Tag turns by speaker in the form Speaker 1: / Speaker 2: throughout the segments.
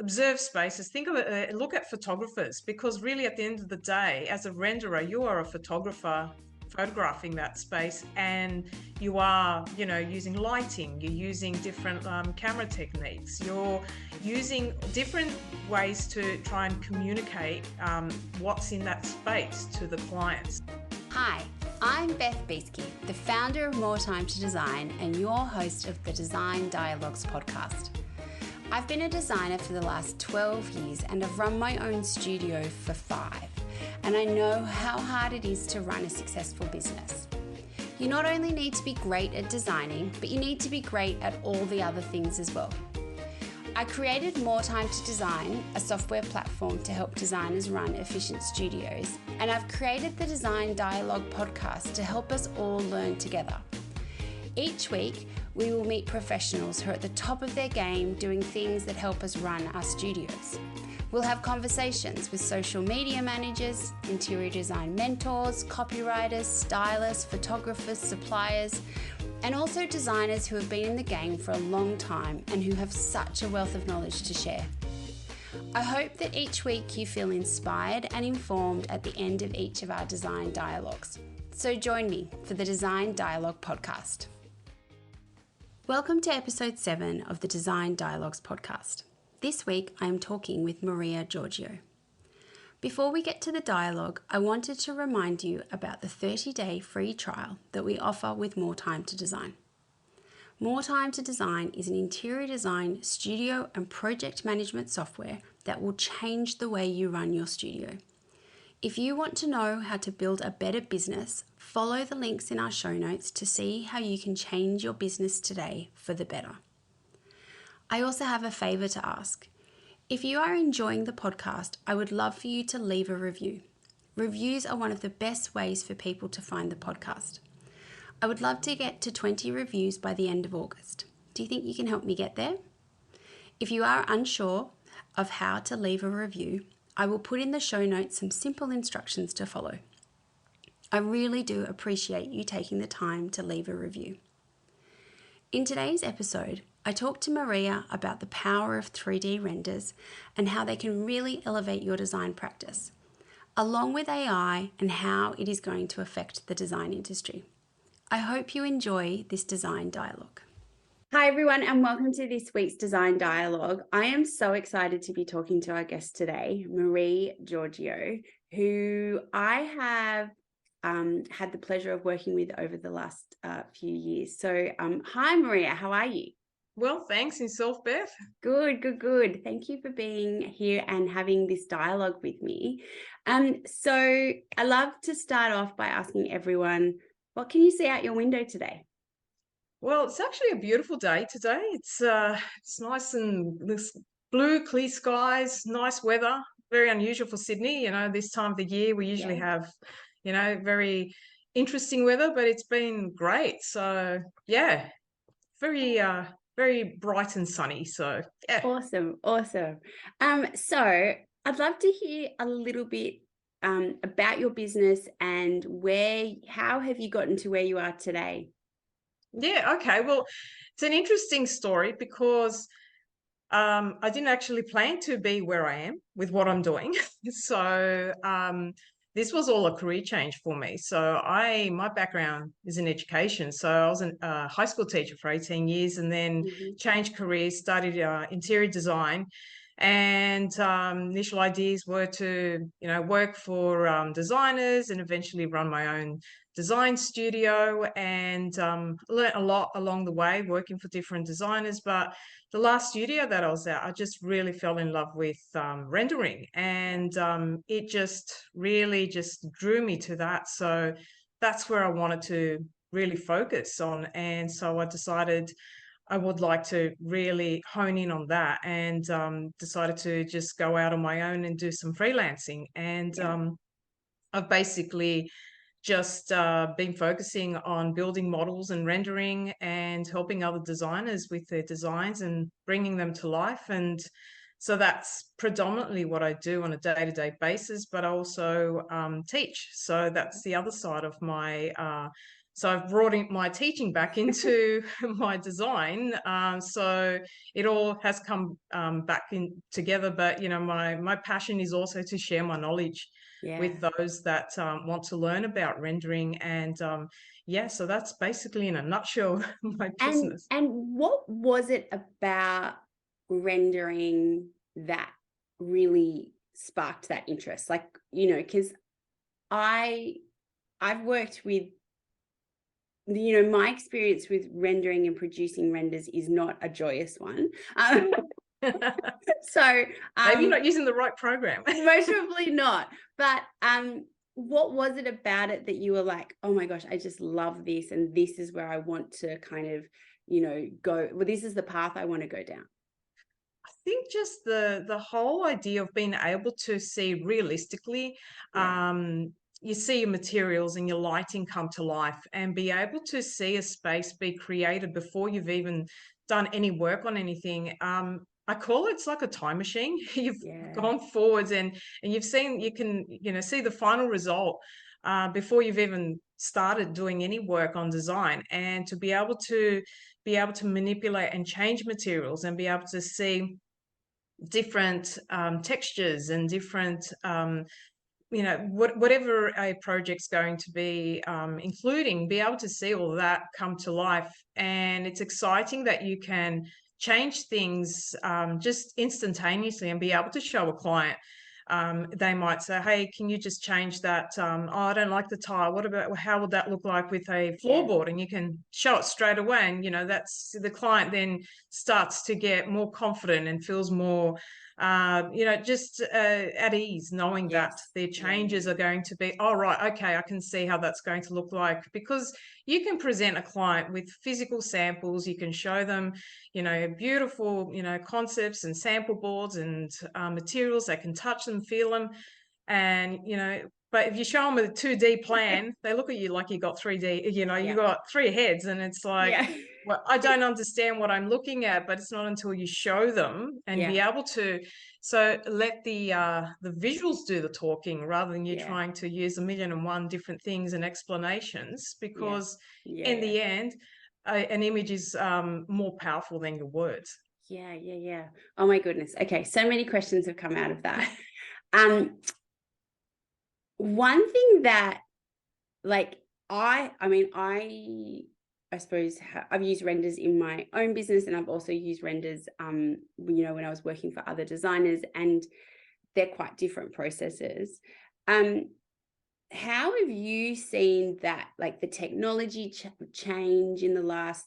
Speaker 1: observe spaces. Think of it, look at photographers, because really at the end of the day, as a renderer, you are a photographer photographing that space, and you are, using lighting, you're using different camera techniques, you're using different ways to try and communicate what's in that space to the clients.
Speaker 2: Hi, I'm Beth Beesky, the founder of More Time to Design and your host of the Design Dialogues podcast. I've been a designer for the last 12 years and I've run my own studio for 5, and I know how hard it is to run a successful business. You not only need to be great at designing, but you need to be great at all the other things as well. I created More Time to Design, a software platform to help designers run efficient studios, and I've created the Design Dialogue podcast to help us all learn together. Each week, we will meet professionals who are at the top of their game doing things that help us run our studios. We'll have conversations with social media managers, interior design mentors, copywriters, stylists, photographers, suppliers, and also designers who have been in the game for a long time and who have such a wealth of knowledge to share. I hope that each week you feel inspired and informed at the end of each of our design dialogues. So join me for the Design Dialogue podcast. Welcome to episode 7 of the Design Dialogues podcast. This week I am talking with Maria Georgiou. Before we get to the dialogue, I wanted to remind you about the 30-day free trial that we offer with More Time to Design. More Time to Design is an interior design, studio and project management software that will change the way you run your studio. If you want to know how to build a better business, follow the links in our show notes to see how you can change your business today for the better. I also have a favor to ask. If you are enjoying the podcast, I would love for you to leave a review. Reviews are one of the best ways for people to find the podcast. I would love to get to 20 reviews by the end of August. Do you think you can help me get there? If you are unsure of how to leave a review, I will put in the show notes some simple instructions to follow. I really do appreciate you taking the time to leave a review. In today's episode, I talked to Maria about the power of 3D renders and how they can really elevate your design practice, along with AI and how it is going to affect the design industry. I hope you enjoy this design dialogue. Hi everyone, and welcome to this week's Design Dialogue. I am so excited to be talking to our guest today, Maria Georgiou, who I have had the pleasure of working with over the last few years. So hi Maria, how are you?
Speaker 1: Well, thanks. Yourself, Beth?
Speaker 2: Good. Thank you for being here and having this dialogue with me. So I love to start off by asking everyone, what can you see out your window today?
Speaker 1: Well, it's actually a beautiful day today. It's nice and this blue, clear skies, nice weather. Very unusual for Sydney. This time of the year we usually have, very interesting weather, but it's been great. So yeah, very bright and sunny. So yeah.
Speaker 2: Awesome. So I'd love to hear a little bit about your business and how have you gotten to where you are today?
Speaker 1: Yeah, okay. Well, it's an interesting story because I didn't actually plan to be where I am with what I'm doing. So this was all a career change for me. So my background is in education. So I was a high school teacher for 18 years and then changed careers, studied interior design. And initial ideas were to, work for designers and eventually run my own design studio, and learned a lot along the way working for different designers. But the last studio that I was at, I just really fell in love with rendering, and it just really just drew me to that. So that's where I wanted to really focus on. And so I decided I would like to really hone in on that, and decided to just go out on my own and do some freelancing. And I've basically just been focusing on building models and rendering and helping other designers with their designs and bringing them to life. And so that's predominantly what I do on a day-to-day basis, but I also teach. So that's the other side of my So I've brought in my teaching back into my design. So it all has come back in together. But my passion is also to share my knowledge
Speaker 2: Yeah.
Speaker 1: with those that want to learn about rendering. And yeah, so that's basically in a nutshell my business.
Speaker 2: And what was it about rendering that really sparked that interest? Like, because I've worked with, my experience with rendering and producing renders is not a joyous one. So
Speaker 1: Maybe you're not using the right program.
Speaker 2: most probably not. But what was it about it that you were like, oh my gosh, I just love this, and this is where I want to kind of, go, well, this is the path I want to go down?
Speaker 1: I think just the whole idea of being able to see realistically,
Speaker 2: Yeah.
Speaker 1: you see your materials and your lighting come to life, and be able to see a space be created before you've even done any work on anything. I call it's like a time machine. You've
Speaker 2: Yeah.
Speaker 1: gone forwards, and you've seen, you can see the final result before you've even started doing any work on design, and to be able to manipulate and change materials, and be able to see different textures and different whatever a project's going to be including, be able to see all that come to life. And it's exciting that you can change things just instantaneously, and be able to show a client. They might say, hey, can you just change that? Oh, I don't like the tile. What about, how would that look like with a
Speaker 2: Yeah.
Speaker 1: floorboard? And you can show it straight away. And, that's the client then starts to get more confident and feels more, just at ease, knowing that
Speaker 2: Yes.
Speaker 1: their
Speaker 2: Yeah.
Speaker 1: changes are going to be, oh, right, okay, I can see how that's going to look like. Because you can present a client with physical samples, you can show them, beautiful, concepts and sample boards and materials. They can touch them, feel them. And, but if you show them a 2D plan, they look at you like you got 3D, you
Speaker 2: Yeah.
Speaker 1: got three heads. And it's like,
Speaker 2: Yeah.
Speaker 1: well, I don't understand what I'm looking at. But it's not until you show them and be
Speaker 2: Yeah.
Speaker 1: able to, so let the visuals do the talking, rather than you
Speaker 2: Yeah.
Speaker 1: trying to use 1,000,001 different things and explanations.
Speaker 2: Yeah.
Speaker 1: Because in
Speaker 2: Yeah.
Speaker 1: the end, an image is more powerful than your words.
Speaker 2: Yeah. Yeah. Yeah. Oh my goodness. Okay. So many questions have come out of that. Um, One thing that, like, I suppose I've used renders in my own business, and I've also used renders, when I was working for other designers, and they're quite different processes. Um, how have you seen that, like, the technology change in the last,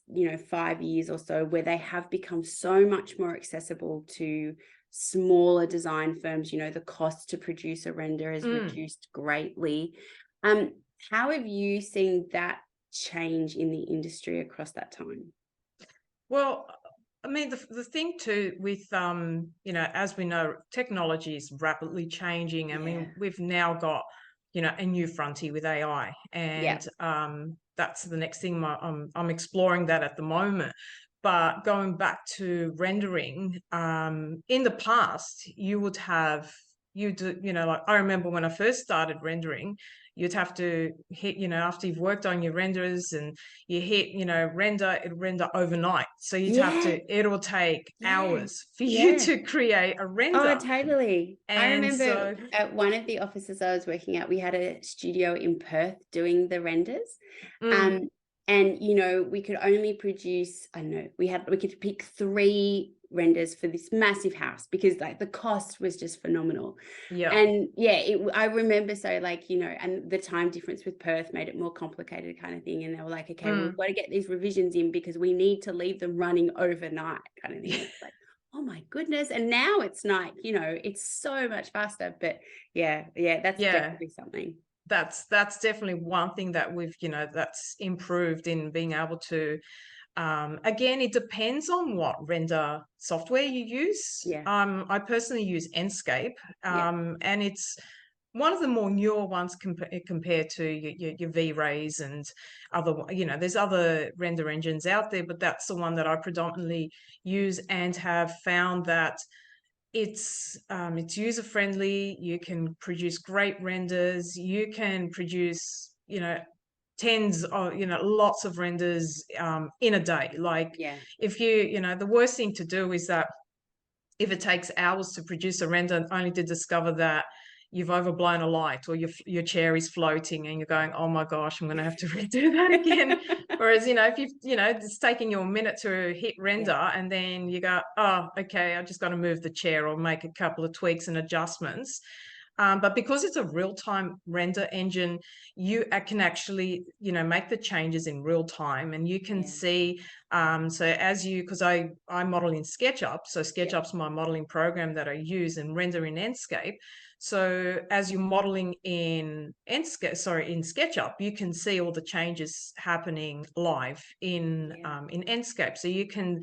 Speaker 2: 5 years or so, where they have become so much more accessible to smaller design firms? The cost to produce a render is reduced greatly. How have you seen that change in the industry across that time?
Speaker 1: Well, I mean, the thing too with, as we know, technology is rapidly changing. I
Speaker 2: Yeah.
Speaker 1: mean, we've now got, a new frontier with AI,
Speaker 2: Yeah.
Speaker 1: and that's the next thing I'm exploring that at the moment. But going back to rendering, in the past, like I remember when I first started rendering, you'd have to hit, after you've worked on your renders and you hit, render, it'll render overnight. So
Speaker 2: Yeah.
Speaker 1: it'll take
Speaker 2: Yeah.
Speaker 1: hours for you
Speaker 2: Yeah.
Speaker 1: to create a
Speaker 2: Oh,
Speaker 1: render.
Speaker 2: totally. I
Speaker 1: And
Speaker 2: remember
Speaker 1: so,
Speaker 2: at one of the offices I was working at, we had a studio in Perth doing the renders.
Speaker 1: mm,
Speaker 2: Um, and we could only produce, I don't know, we could pick 3 renders for this massive house, because, like, the cost was just phenomenal.
Speaker 1: yeah,
Speaker 2: And yeah, I remember, so, like, and the time difference with Perth made it more complicated, kind of thing. And they were like, okay, we've got to get these revisions in because we need to leave them running overnight, kind of thing. And it's like, oh my goodness. And now it's like, it's so much faster. But yeah, that's
Speaker 1: yeah.
Speaker 2: definitely something.
Speaker 1: That's definitely one thing that that's improved in being able to. Again, it depends on what render software you use.
Speaker 2: Yeah.
Speaker 1: I personally use Enscape,
Speaker 2: Yeah.
Speaker 1: and it's one of the more newer ones compared to your V-Rays and other. There's other render engines out there, but that's the one that I predominantly use, and have found that it's user friendly. You can produce great renders. You can produce, tens of, lots of renders in a day. Like
Speaker 2: Yeah.
Speaker 1: if the worst thing to do is that if it takes hours to produce a render, only to discover that you've overblown a light or your chair is floating and you're going, oh my gosh, I'm going to have to redo that again. Whereas, if it's taking you a minute to hit render and then you go, oh, okay, I just got to move the chair or make a couple of tweaks and adjustments. But because it's a real-time render engine, you can actually, make the changes in real time, and you can see. Because I model in SketchUp, so SketchUp's my modeling program that I use and render in Enscape. So as you're modeling in SketchUp, you can see all the changes happening live in Enscape. So you can,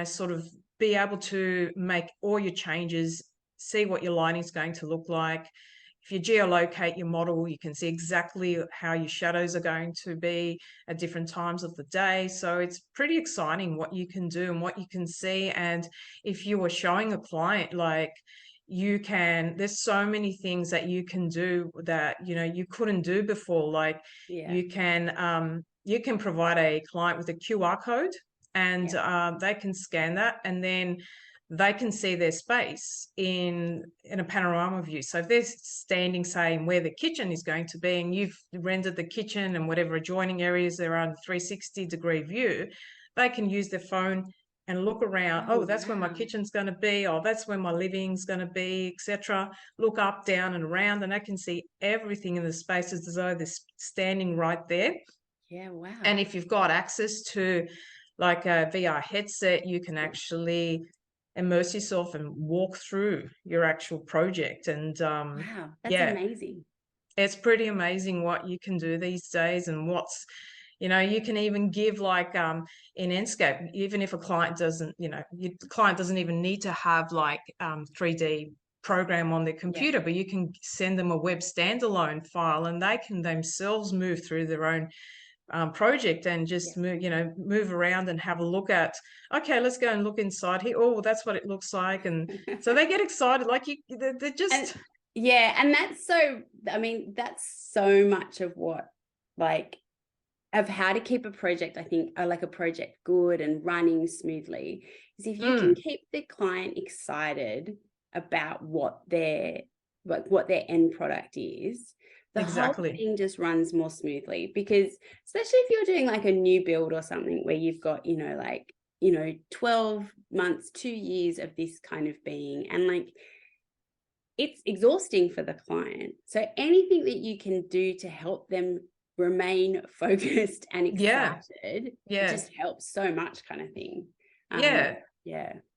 Speaker 1: sort of be able to make all your changes, see what your lighting is going to look like. If you geolocate your model, you can see exactly how your shadows are going to be at different times of the day. So it's pretty exciting what you can do and what you can see. And if you were showing a client, there's so many things that you can do that, you couldn't do before. Like you can provide a client with a QR code and they can scan that, and then they can see their space in a panorama view. So if they're standing, say, where the kitchen is going to be, and you've rendered the kitchen and whatever adjoining areas there are in 360-degree view, they can use their phone and look around. Oh, that's where my kitchen's going to be. Oh, that's where my living's going to be, etc. Look up, down, and around, and they can see everything in the spaces as though they're standing right there.
Speaker 2: Yeah, wow.
Speaker 1: And if you've got access to like a VR headset, you can actually immerse yourself and walk through your actual project. And
Speaker 2: wow, that's amazing.
Speaker 1: It's pretty amazing what you can do these days, and you can even give in Enscape, even if a client doesn't, the client doesn't even need to have 3D program on their computer, but you can send them a web standalone file and they can themselves move through their own project and just move around and have a look at, okay, let's go and look inside here. Oh, that's what it looks like. And so they get excited. They're just.
Speaker 2: And that's so much of what, of how to keep a project, I think, a project good and running smoothly, is if you can keep the client excited about what their end product is, the whole thing just runs more smoothly. Because especially if you're doing a new build or something where you've got 12 months, 2 years of this kind of being, and it's exhausting for the client. So anything that you can do to help them remain focused and excited, it just helps so much, kind of thing.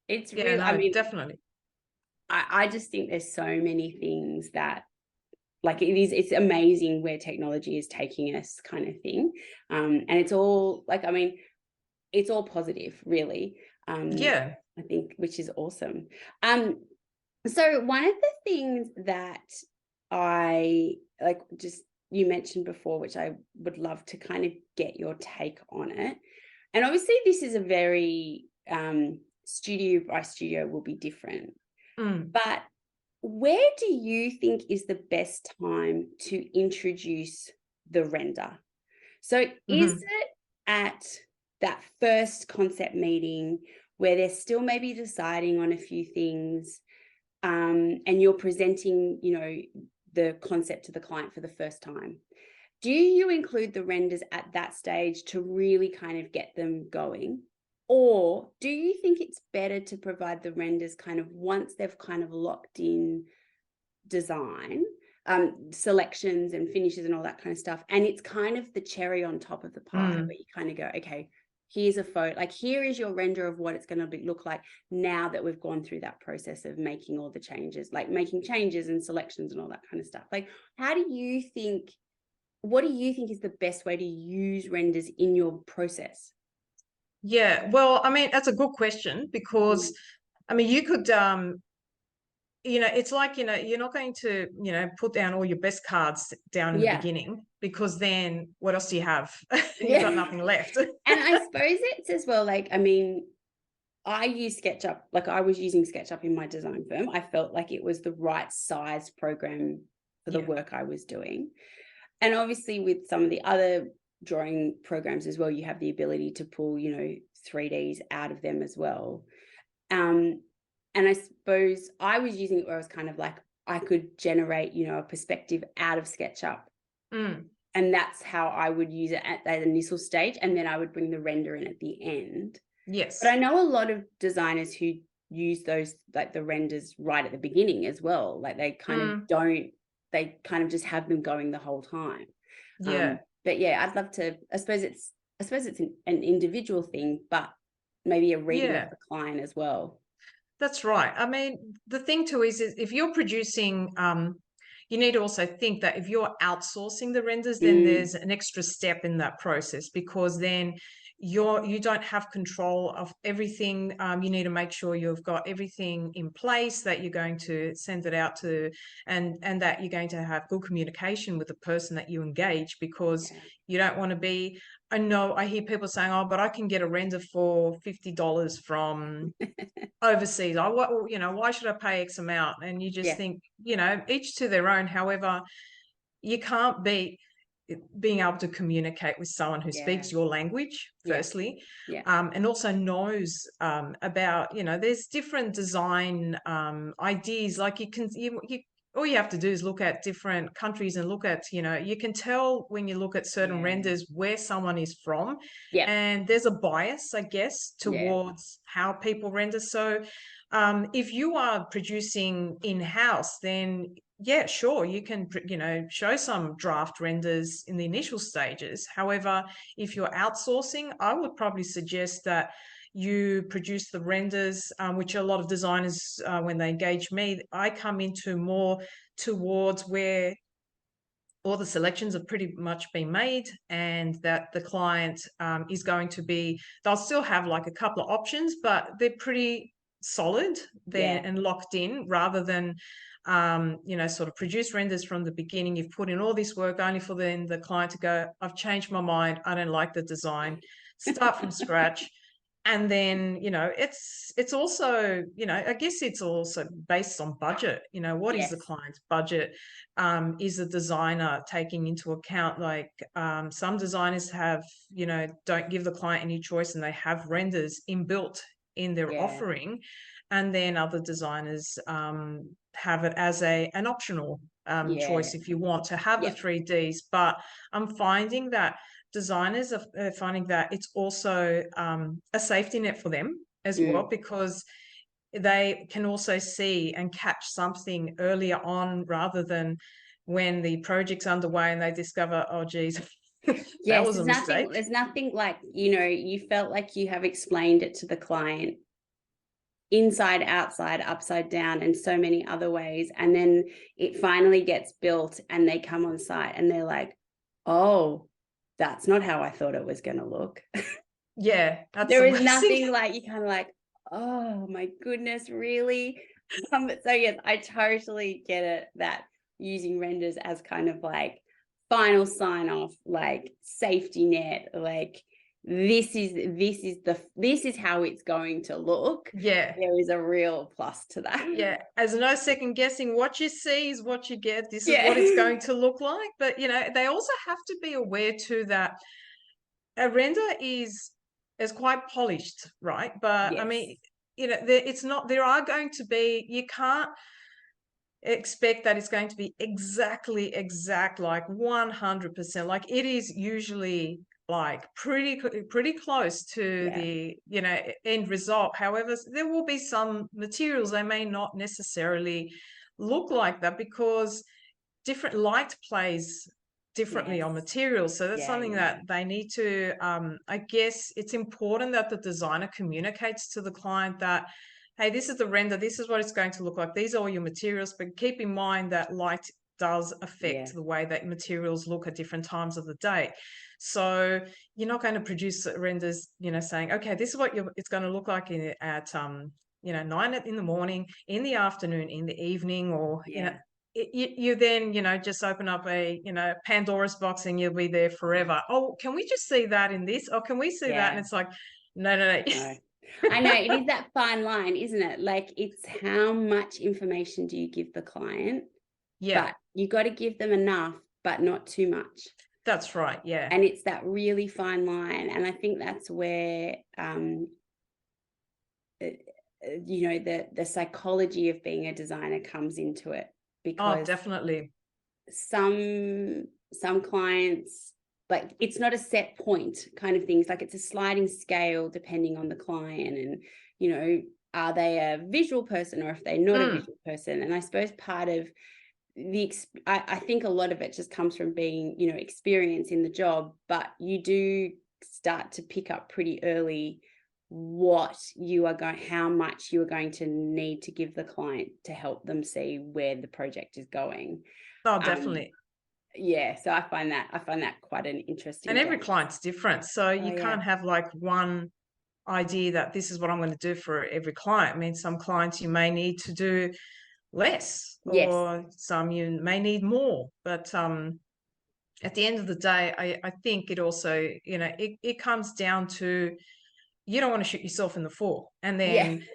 Speaker 2: It's real.
Speaker 1: No, definitely.
Speaker 2: I just think there's so many things that it's amazing where technology is taking us, kind of thing. And it's all it's all positive, really. I think, which is awesome. So one of the things that I you mentioned before, which I would love to kind of get your take on it. And obviously this is a very studio by studio will be different. But where do you think is the best time to introduce the render? So is it at that first concept meeting where they're still maybe deciding on a few things, and you're presenting, the concept to the client for the first time? Do you include the renders at that stage to really kind of get them going? Or do you think it's better to provide the renders kind of once they've kind of locked in design, selections and finishes and all that kind of stuff, and it's kind of the cherry on top of the pie, where you kind of go, okay, here's a photo, here is your render of what it's going to look like now that we've gone through that process of making all the changes, making changes and selections and all that kind of stuff. What do you think is the best way to use renders in your process?
Speaker 1: Yeah, well, that's a good question, because you could it's you're not going to put down all your best cards down in the beginning, because then what else do you have? You've got nothing left.
Speaker 2: And I suppose it's as well, I use SketchUp, I was using SketchUp in my design firm. I felt like it was the right size program for the work I was doing. And obviously with some of the other drawing programs as well, you have the ability to pull, 3Ds out of them as well. And I suppose I was using it where I was kind of like, I could generate, a perspective out of SketchUp. And that's how I would use it at that initial stage. And then I would bring the render in at the end.
Speaker 1: Yes.
Speaker 2: But I know a lot of designers who use those, like the renders right at the beginning as well. Like they kind of don't, they kind of just have them going the whole time.
Speaker 1: Yeah.
Speaker 2: But yeah, I'd love to, I suppose it's an individual thing, but maybe a reading of the client as well.
Speaker 1: That's right. I mean, the thing too is if you're producing, you need to also think that if you're outsourcing the renders, then there's an extra step in that process, because then you don't have control of everything. You need to make sure you've got everything in place, that you're going to send it out to, and that you're going to have good communication with the person that you engage, because you don't want to be, I know I hear people saying, oh, but I can get a render for $50 from overseas. Why should I pay X amount? And you just think, each to their own. However, you can't beat being able to communicate with someone who speaks your language, firstly, and also knows about, there's different design ideas. Like all you have to do is look at different countries and look at, you can tell when you look at certain renders where someone is from. And there's a bias, I guess, towards how people render. So if you are producing in-house, then sure, you can, show some draft renders in the initial stages. However, if you're outsourcing, I would probably suggest that you produce the renders, which a lot of designers, when they engage me, I come into more towards where all the selections have pretty much been made, and that the client is going to be, they'll still have like a couple of options, but they're pretty solid there and locked in, rather than sort of produce renders from the beginning. You've put in all this work only for then the client to go, I've changed my mind, I don't like the design, start from scratch. And then, it's also, I guess it's also based on budget. What is the client's budget? Is the designer taking into account, like some designers have, don't give the client any choice, and they have renders inbuilt in their offering. And then other designers have it as an optional choice if you want to have the 3Ds. But I'm finding that designers are finding that it's also a safety net for them as well, because they can also see and catch something earlier on, rather than when the project's underway and they discover, oh geez, that was a mistake.
Speaker 2: There's nothing like, you felt like you have explained it to the client inside, outside, upside down, and so many other ways, and then it finally gets built and they come on site and they're like, oh, that's not how I thought it was going to look.
Speaker 1: That's
Speaker 2: there is nothing like, you kind of like, oh my goodness, really? So yes, I totally get it, that using renders as kind of like final sign off, like safety net, like this is how it's going to look. There is a real plus to that.
Speaker 1: As no second guessing, what you see is what you get. This is what it's going to look like. But they also have to be aware too that a render is quite polished, right? But I mean, it's not, there are going to be, you can't expect that it's going to be exact, like 100%. Like it is usually like pretty close to the end result. However, there will be some materials, they may not necessarily look like that, because different light plays differently on materials. So that's something that they need to, I guess it's important that the designer communicates to the client that, hey, this is the render, this is what it's going to look like, these are all your materials, but keep in mind that light does affect the way that materials look at different times of the day. So you're not going to produce renders, saying, okay, this is what it's going to look like at 9 in the morning, in the afternoon, in the evening, or you then just open up a Pandora's box and you'll be there forever. Oh, can we just see that in this? Or can we see that? And it's like, no.
Speaker 2: I know, it is that fine line, isn't it? Like, it's how much information do you give the client? But you got to give them enough, but not too much.
Speaker 1: That's right. Yeah.
Speaker 2: And it's that really fine line. And I think that's where, you know, the psychology of being a designer comes into it,
Speaker 1: Oh,
Speaker 2: because
Speaker 1: definitely.
Speaker 2: some clients, like, it's not a set point kind of things, like it's a sliding scale depending on the client, and, you know, are they a visual person or if they're not a visual person. And I suppose part of I think a lot of it just comes from being, you know, experience in the job, but you do start to pick up pretty early how much you are going to need to give the client to help them see where the project is going.
Speaker 1: Oh,
Speaker 2: Um,
Speaker 1: definitely.
Speaker 2: yeah, so I find that quite an interesting
Speaker 1: And every
Speaker 2: balance.
Speaker 1: client's different. So
Speaker 2: Oh
Speaker 1: you
Speaker 2: yeah.
Speaker 1: can't have like one idea that this is what I'm going to do for every client. I mean, some clients you may need to do less,
Speaker 2: Yes.
Speaker 1: or some you may need more. But at the end of the day, I think it also, you know, it comes down to, you don't want to shoot yourself in the foot and
Speaker 2: Yeah.
Speaker 1: then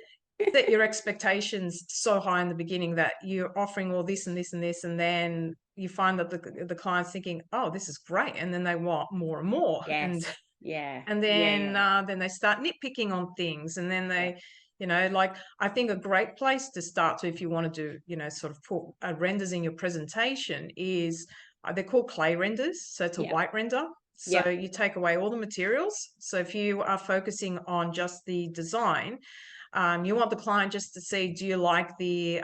Speaker 1: set your expectations so high in the beginning that you're offering all this and this and this, and then you find that the client's thinking, oh, this is great, and then they want more and more, and
Speaker 2: Yes. Yeah.
Speaker 1: and
Speaker 2: Yeah.
Speaker 1: then
Speaker 2: Yeah.
Speaker 1: then they start nitpicking on things, and then
Speaker 2: Yeah.
Speaker 1: they, you know, like, I think a great place to start to, if you want to do, you know, sort of put renders in your presentation, is they're called clay renders. So it's a
Speaker 2: Yeah.
Speaker 1: white render. So
Speaker 2: Yeah.
Speaker 1: you take away all the materials. So if you are focusing on just the design, you want the client just to see, do you like the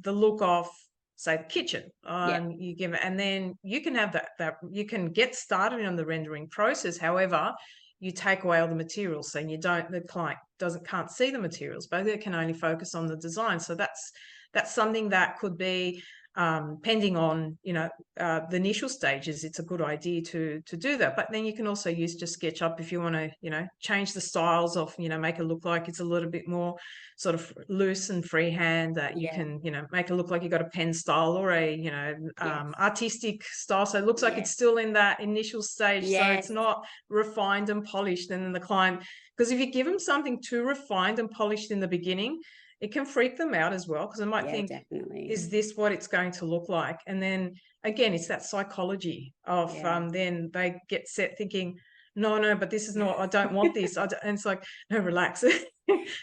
Speaker 1: look of, say, the kitchen?
Speaker 2: Yeah.
Speaker 1: You give it, and then you can have that you can get started on the rendering process. However, you take away all the materials, so the client can't see the materials, but they can only focus on the design. So that's something that could be, depending on, you know, the initial stages, it's a good idea to do that. But then you can also use just SketchUp if you want to, you know, change the styles of, you know, make it look like it's a little bit more sort of loose and freehand, that you
Speaker 2: Yeah.
Speaker 1: can, you know, make it look like you got a pen style or a, you know,
Speaker 2: Yes.
Speaker 1: artistic style. So it looks like
Speaker 2: Yeah.
Speaker 1: it's still in that initial stage. So it's
Speaker 2: Yes.
Speaker 1: not refined and polished. And then the client, because if you give them something too refined and polished in the beginning, it can freak them out as well, because they might
Speaker 2: Yeah,
Speaker 1: think,
Speaker 2: definitely.
Speaker 1: is this what it's going to look like? And then again, it's that psychology of,
Speaker 2: Yeah.
Speaker 1: then they get set thinking, no, but this is not, I don't want this. And it's like, no, relax.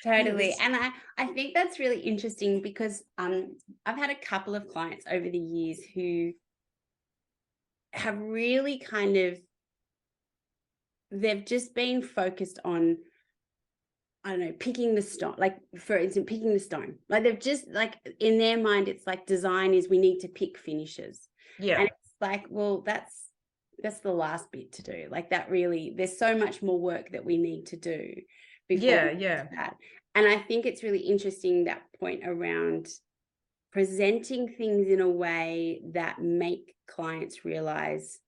Speaker 2: Totally. And I think that's really interesting, because I've had a couple of clients over the years who have really kind of, they've just been focused on, I don't know, picking the stone, like, for instance, picking the stone. Like, they've just, like, in their mind, it's like design is, we need to pick finishes.
Speaker 1: Yeah.
Speaker 2: And it's like, well, that's the last bit to do. Like, that really, there's so much more work that we need to do before we get to that. And I think it's really interesting, that point around presenting things in a way that make clients realize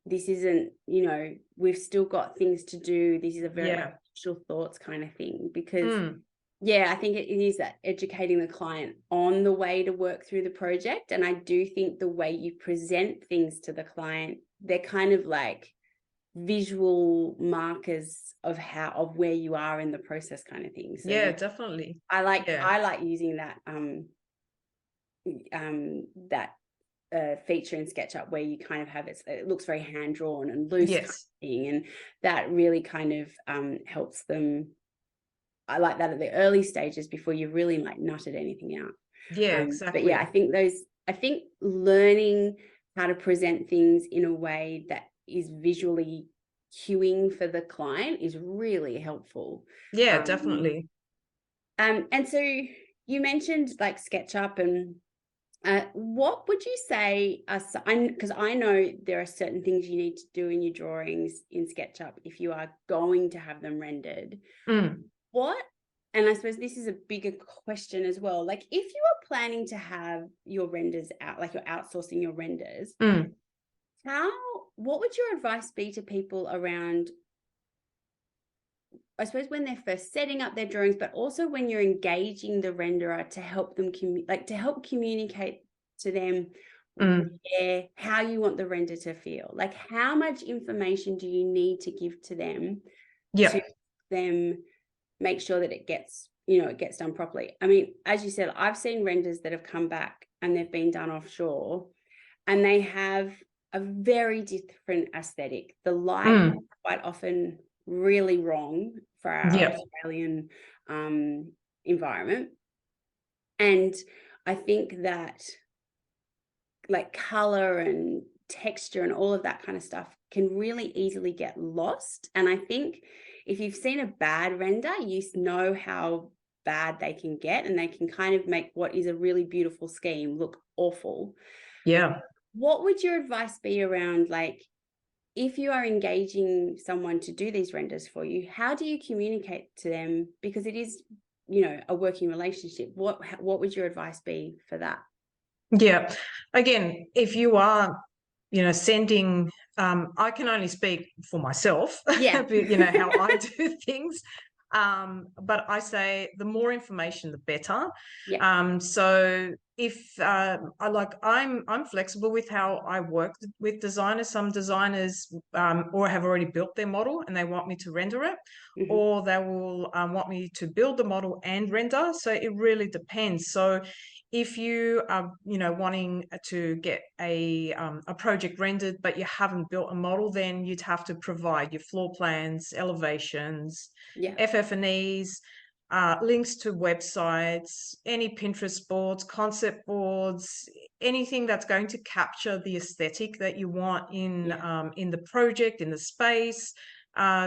Speaker 2: this isn't, you know, we've still got things to do. This is a very initial thoughts kind of thing, because yeah, I think it is that educating the client on the way to work through the project. And I do think the way you present things to the client, they're kind of like visual markers of where you are in the process kind of thing. So
Speaker 1: yeah, definitely.
Speaker 2: I like using that feature in SketchUp, where you kind of have it looks very hand drawn and loose kind of thing, and that really kind of helps them. I like that at the early stages before you've really like nutted anything out.
Speaker 1: Yeah, exactly.
Speaker 2: But yeah, I think learning how to present things in a way that is visually cueing for the client is really helpful.
Speaker 1: Yeah, definitely.
Speaker 2: And so you mentioned like SketchUp, and what would you say, because I know there are certain things you need to do in your drawings in SketchUp if you are going to have them rendered. And I suppose this is a bigger question as well. Like, if you are planning to have your renders out, like you're outsourcing your renders, what would your advice be to people around, I suppose, when they're first setting up their drawings, but also when you're engaging the renderer to help them communicate to them how you want the render to feel? Like, how much information do you need to give to them to them make sure that it gets done properly? I mean, as you said, I've seen renders that have come back and they've been done offshore, and they have a very different aesthetic. The light
Speaker 1: Mm,
Speaker 2: is quite often really wrong for our
Speaker 1: yeah,
Speaker 2: Australian environment. And I think that like color and texture and all of that kind of stuff can really easily get lost. And I think if you've seen a bad render, you know how bad they can get, and they can kind of make what is a really beautiful scheme look awful.
Speaker 1: yeah.
Speaker 2: What would your advice be around, like, if you are engaging someone to do these renders for you, how do you communicate to them? Because it is, a working relationship. What would your advice be for that?
Speaker 1: Yeah. Again, if you are, sending, I can only speak for myself,
Speaker 2: Yeah.
Speaker 1: but, how I do things. But I say the more information, the better.
Speaker 2: Yeah.
Speaker 1: So if I'm flexible with how I work with designers. Some designers or have already built their model and they want me to render it,
Speaker 2: Mm-hmm.
Speaker 1: or they will want me to build the model and render. So it really depends. So if you are, wanting to get a project rendered, but you haven't built a model, then you'd have to provide your floor plans, elevations,
Speaker 2: Yeah.
Speaker 1: FF&Es, links to websites, any Pinterest boards, concept boards, anything that's going to capture the aesthetic that you want in the project, in the space.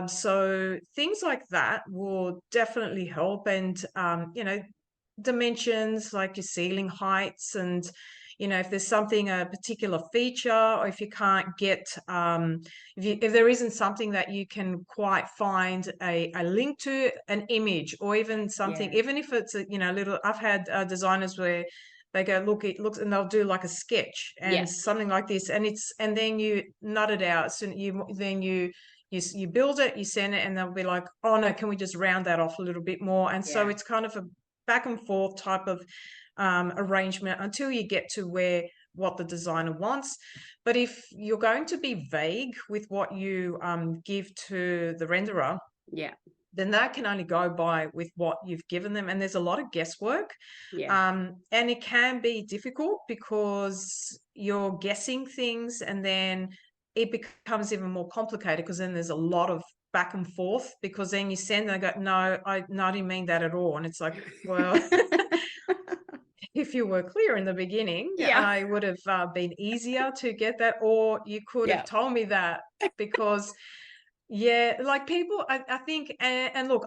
Speaker 1: So things like that will definitely help, and dimensions like your ceiling heights, and if there's something, a particular feature, or if you can't get if there isn't something that you can quite find a link to an image, or even something,
Speaker 2: Yeah.
Speaker 1: even if it's a little. I've had designers where they go, look, it looks, and they'll do like a sketch
Speaker 2: Yeah.
Speaker 1: and something like this, and then you nut it out. So you build it, you send it, and they'll be like, oh no, can we just round that off a little bit more? And so
Speaker 2: Yeah.
Speaker 1: it's kind of a back and forth type of arrangement until you get to where what the designer wants. But if you're going to be vague with what you give to the renderer,
Speaker 2: Yeah.
Speaker 1: then that can only go by with what you've given them. And there's a lot of guesswork.
Speaker 2: Yeah.
Speaker 1: And it can be difficult because you're guessing things, and then it becomes even more complicated because then there's a lot of back and forth, because then you send and they go, no, I didn't mean that at all. And it's like, well, if you were clear in the beginning,
Speaker 2: Yeah.
Speaker 1: I would have been easier to get that, or you could have
Speaker 2: Yeah.
Speaker 1: told me that. Because yeah, like people, I think, and look,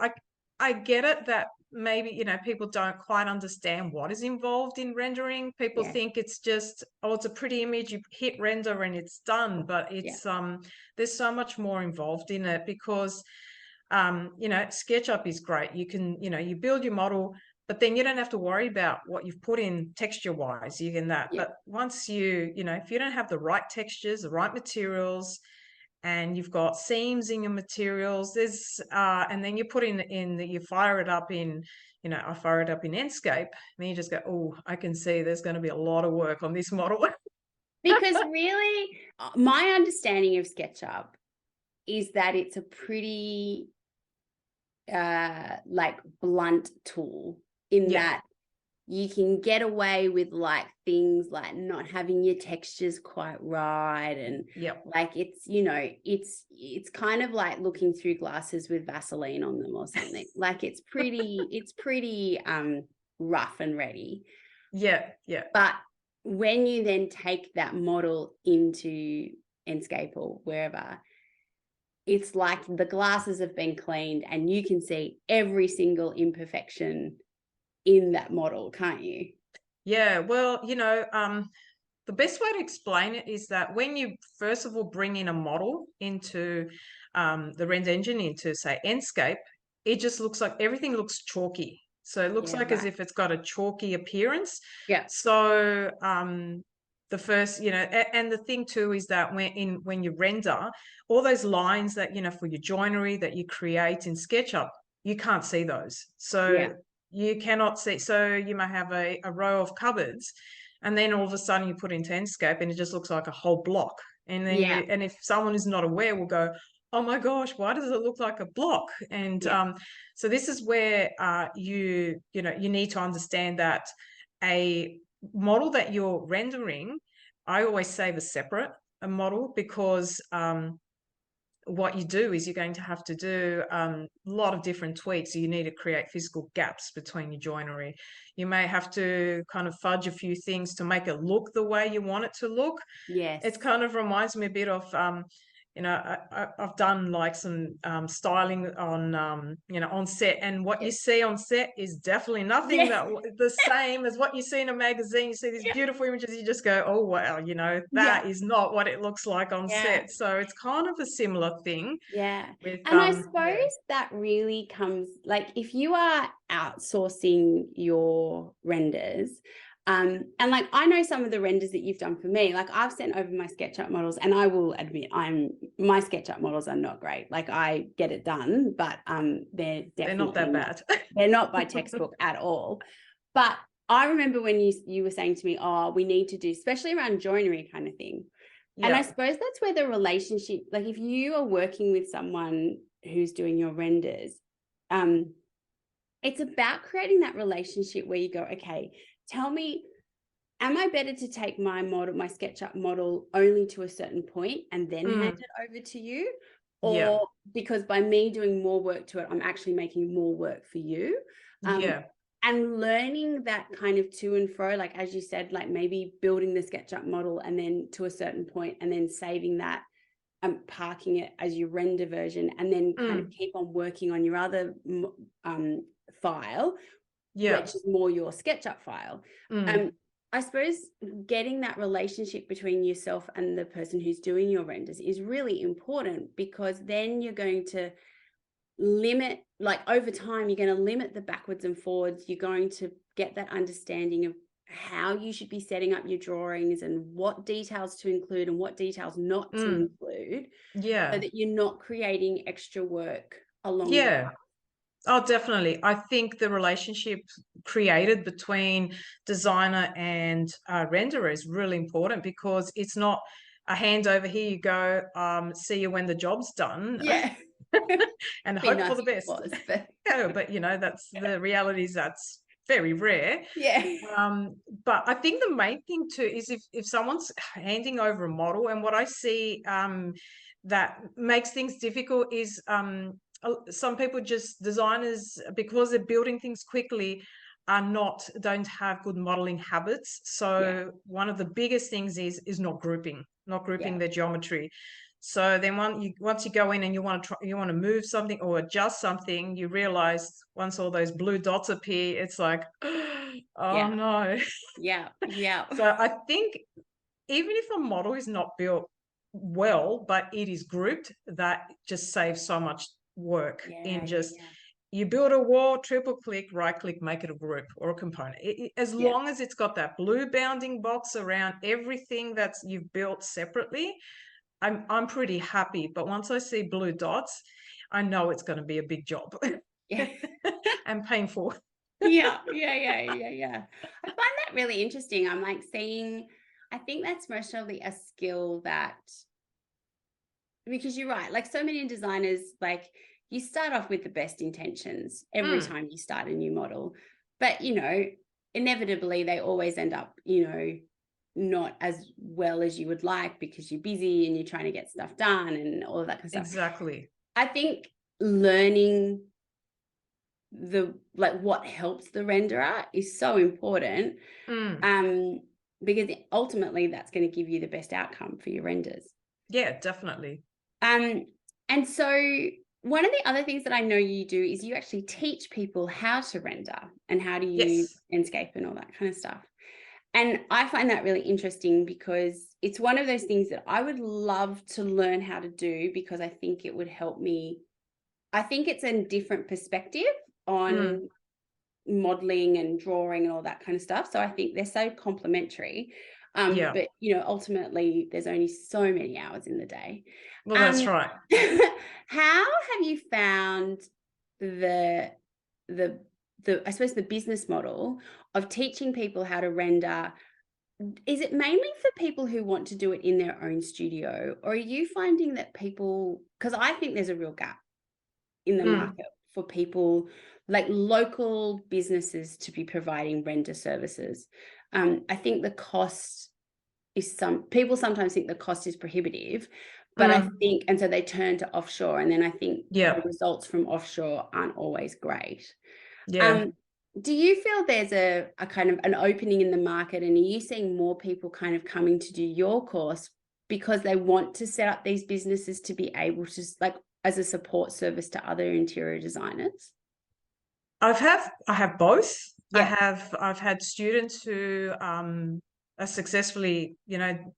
Speaker 1: I get it that maybe, people don't quite understand what is involved in rendering. People
Speaker 2: Yeah.
Speaker 1: think it's just, oh, it's a pretty image, you hit render and it's done. But
Speaker 2: Yeah.
Speaker 1: it's, there's so much more involved in it, because, SketchUp is great. You can, you build your model, but then you don't have to worry about what you've put in texture wise. You can that.
Speaker 2: Yeah.
Speaker 1: But once if you don't have the right textures, the right materials, and you've got seams in your materials, there's and then you put you fire it up in, I fire it up in Enscape, and then you just go, oh, I can see there's going to be a lot of work on this model.
Speaker 2: Because really, my understanding of SketchUp is that it's a pretty like blunt tool, in
Speaker 1: Yeah,
Speaker 2: that you can get away with like things like not having your textures quite right, and
Speaker 1: yeah,
Speaker 2: like it's it's kind of like looking through glasses with Vaseline on them or something. Like it's pretty rough and ready.
Speaker 1: yeah, yeah.
Speaker 2: But when you then take that model into Enscape or wherever, it's like the glasses have been cleaned and you can see every single imperfection in that model, can't you?
Speaker 1: Yeah, well, the best way to explain it is that when you first of all bring in a model into the render engine, into say Enscape, it just looks like everything looks chalky. So it looks
Speaker 2: Yeah,
Speaker 1: like as
Speaker 2: right.
Speaker 1: if it's got a chalky appearance.
Speaker 2: Yeah.
Speaker 1: So the first, and the thing too is that when you render, all those lines that, for your joinery that you create in SketchUp, you can't see those. So
Speaker 2: Yeah.
Speaker 1: you cannot see. So you might have a row of cupboards, and then all of a sudden you put into Enscape and it just looks like a whole block. And then
Speaker 2: Yeah.
Speaker 1: and if someone is not aware, will go, oh my gosh, why does it look like a block? And
Speaker 2: Yeah.
Speaker 1: so this is where you need to understand that a model that you're rendering, I always save as separate. a model, because what you do is you're going to have to do a lot of different tweaks. So you need to create physical gaps between your joinery. You may have to kind of fudge a few things to make it look the way you want it to look.
Speaker 2: Yes.
Speaker 1: It kind of reminds me a bit of I've done like some styling on on set, and what you see on set is definitely nothing
Speaker 2: Yes.
Speaker 1: that the same as what you see in a magazine. You see these beautiful images, you just go, oh wow, that is not what it looks like on
Speaker 2: Yeah.
Speaker 1: set. So it's kind of a similar thing.
Speaker 2: Yeah.
Speaker 1: With
Speaker 2: And I suppose that really comes, like, if you are outsourcing your renders, and like, I know some of the renders that you've done for me, like I've sent over my SketchUp models, and I will admit my SketchUp models are not great. Like, I get it done, but they're
Speaker 1: not that bad.
Speaker 2: They're not by textbook at all. But I remember when you were saying to me, oh, we need to do, especially around joinery kind of thing. And I suppose that's where the relationship, like if you are working with someone who's doing your renders, it's about creating that relationship where you go, okay, tell me, am I better to take my SketchUp model only to a certain point and then hand it over to you? Or because by me doing more work to it, I'm actually making more work for you? And learning that kind of to and fro, like as you said, like maybe building the SketchUp model and then to a certain point and then saving that and parking it as your render version, and then kind of keep on working on your other file, which is more your SketchUp file. I suppose getting that relationship between yourself and the person who's doing your renders is really important, because then you're going to limit, like over time, you're going to limit the backwards and forwards. You're going to get that understanding of how you should be setting up your drawings and what details to include and what details not to include, so that you're not creating extra work along the way.
Speaker 1: Oh, definitely. I think the relationship created between designer and renderer is really important, because it's not a handover, here you go, see you when the job's done. And hope for the best. But that's the reality, is that's very rare. But I think the main thing too is if someone's handing over a model, and what I see that makes things difficult is some people, just designers, because they're building things quickly, don't have good modeling habits. So one of the biggest things is not grouping their geometry. So then once you go in and you want to move something or adjust something, you realize once all those blue dots appear, it's like, oh no. So I think even if a model is not built well, but it is grouped, that just saves so much work you build a wall, triple click, right click, make it a group or a component. As long as it's got that blue bounding box around everything that's you've built separately, I'm pretty happy. But once I see blue dots, I know it's going to be a big job. And painful.
Speaker 2: I find that really interesting. I'm like seeing, I think that's mostly a skill that, because you're right, like so many designers, like you start off with the best intentions every time you start a new model, but inevitably they always end up not as well as you would like, because you're busy and you're trying to get stuff done and all of that kind of stuff.
Speaker 1: Exactly.
Speaker 2: I think learning what helps the renderer is so important, because ultimately that's going to give you the best outcome for your renders. Yeah,
Speaker 1: definitely.
Speaker 2: And so one of the other things that I know you do is you actually teach people how to render and how to use Enscape and all that kind of stuff. And I find that really interesting, because it's one of those things that I would love to learn how to do, because I think it would help me. I think it's a different perspective on modeling and drawing and all that kind of stuff. So I think they're so complementary. But ultimately there's only so many hours in the day.
Speaker 1: Well, that's right.
Speaker 2: How have you found the I suppose the business model of teaching people how to render? Is it mainly for people who want to do it in their own studio, or are you finding that people, because I think there's a real gap in the market for people, like local businesses, to be providing render services. I think the cost is people sometimes think the cost is prohibitive, but I think, and so they turn to offshore, and then I think the results from offshore aren't always great.
Speaker 1: Yeah.
Speaker 2: Do you feel there's a kind of an opening in the market, and are you seeing more people kind of coming to do your course because they want to set up these businesses to be able to, like, as a support service to other interior designers?
Speaker 1: I have both.
Speaker 2: Yeah.
Speaker 1: I've had students who are successfully,